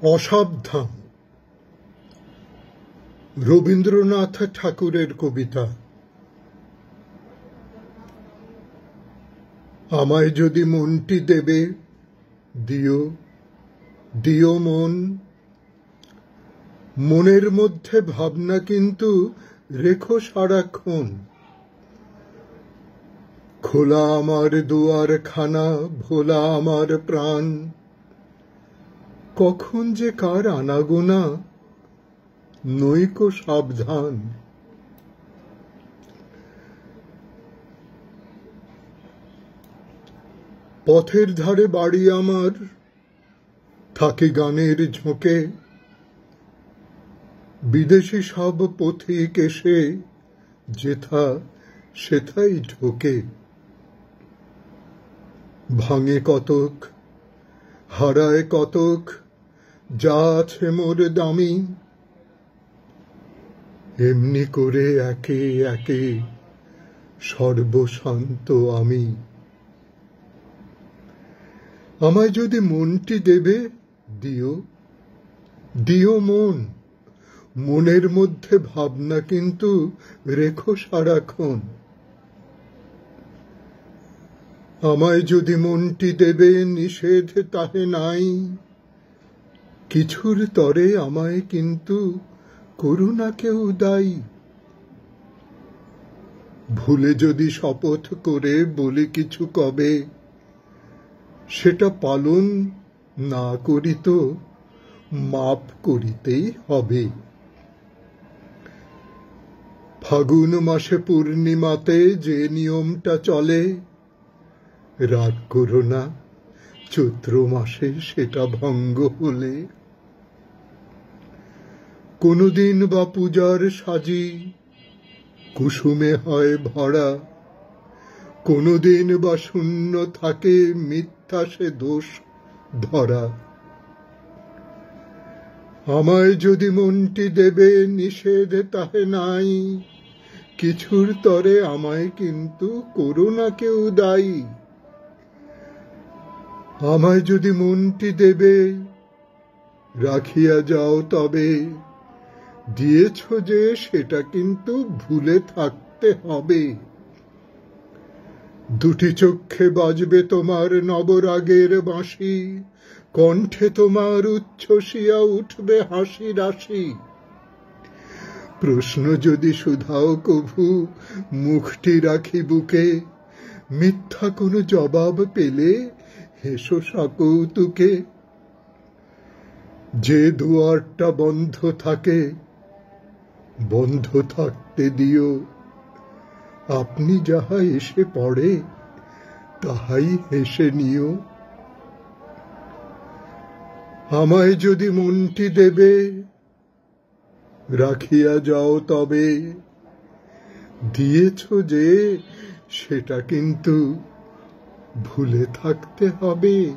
অসাবধান রবীন্দ্রনাথ ঠাকুরের কবিতা। আমায় যদি মনটি দেবে দিও, দিও মন। মনের মধ্যে ভাবনা কিন্তু রেখো সারাক্ষণ। খোলা আমার দুয়ারখানা, ভোলা আমার প্রাণ। কখন যে কার আনাগোনা নইকো সাবধান। পথের ধারে বাড়ি আমার, থাকি গানের ঝোঁকে। বিদেশি সব পথিক এসে যেথা সেথাই ঢোকে। ভাঙে কতক, হারায় কতক, যা আছে মোর দামি। এমনি করে একে একে সর্বশান্ত আমি। আমায় যদি মনটি দেবে দিও, দিও মন। মনের মধ্যে ভাবনা কিন্তু রেখো সারাক্ষণ। আমায় যদি মনটি দেবে নিষেধ তাহে নাই। কিছুর তরে আমায় কিন্তু করু না কেউ দায়ী। ভুলে যদি শপথ করে বলি কিছু কবে, সেটা পালন না করি তো মাপ করিতেই হবে। ফাগুন মাসে পূর্ণিমাতে যে নিয়মটা চলে, রাগ করো না চৈত্র মাসে সেটা ভঙ্গ হলে। কোনদিন বা পূজার সাজি কুসুমে হয় ভরা, কোনদিন বা শূন্য থাকে মিথ্যা সে দোষ ধরা। আমায় যদি মনটি দেবে নিষেধ তাহে নাই। কিছুর তরে আমায় কিন্তু করো না কেউ দায়ী। আমায় যদি মনটি দেবে রাখিয়া যাও তবে, দিয়েছ যে সেটা কিন্তু ভুলে থাকতে হবে। দুটি চক্ষে বাজবে তোমার নবরাগের বাঁশি, কণ্ঠে তোমার উচ্ছ্বসিয়া উঠবে হাসি রাশি। প্রশ্ন যদি শুধাও কভু মুখটি রাখি বুকে, মিথ্যা কোনো জবাব পেলে হেসো সকৌতুকে। যে দুয়ারটা বন্ধ থাকে বন্ধ থাকতে দিও। আপনি যাহা এসে পড়ে তাহাই হেসে নিও। আমায় যদি মনটি দেবে রাখিয়া যাও তবে, দিয়েছ যে সেটা কিন্তু ভুলে থাকতে হবে।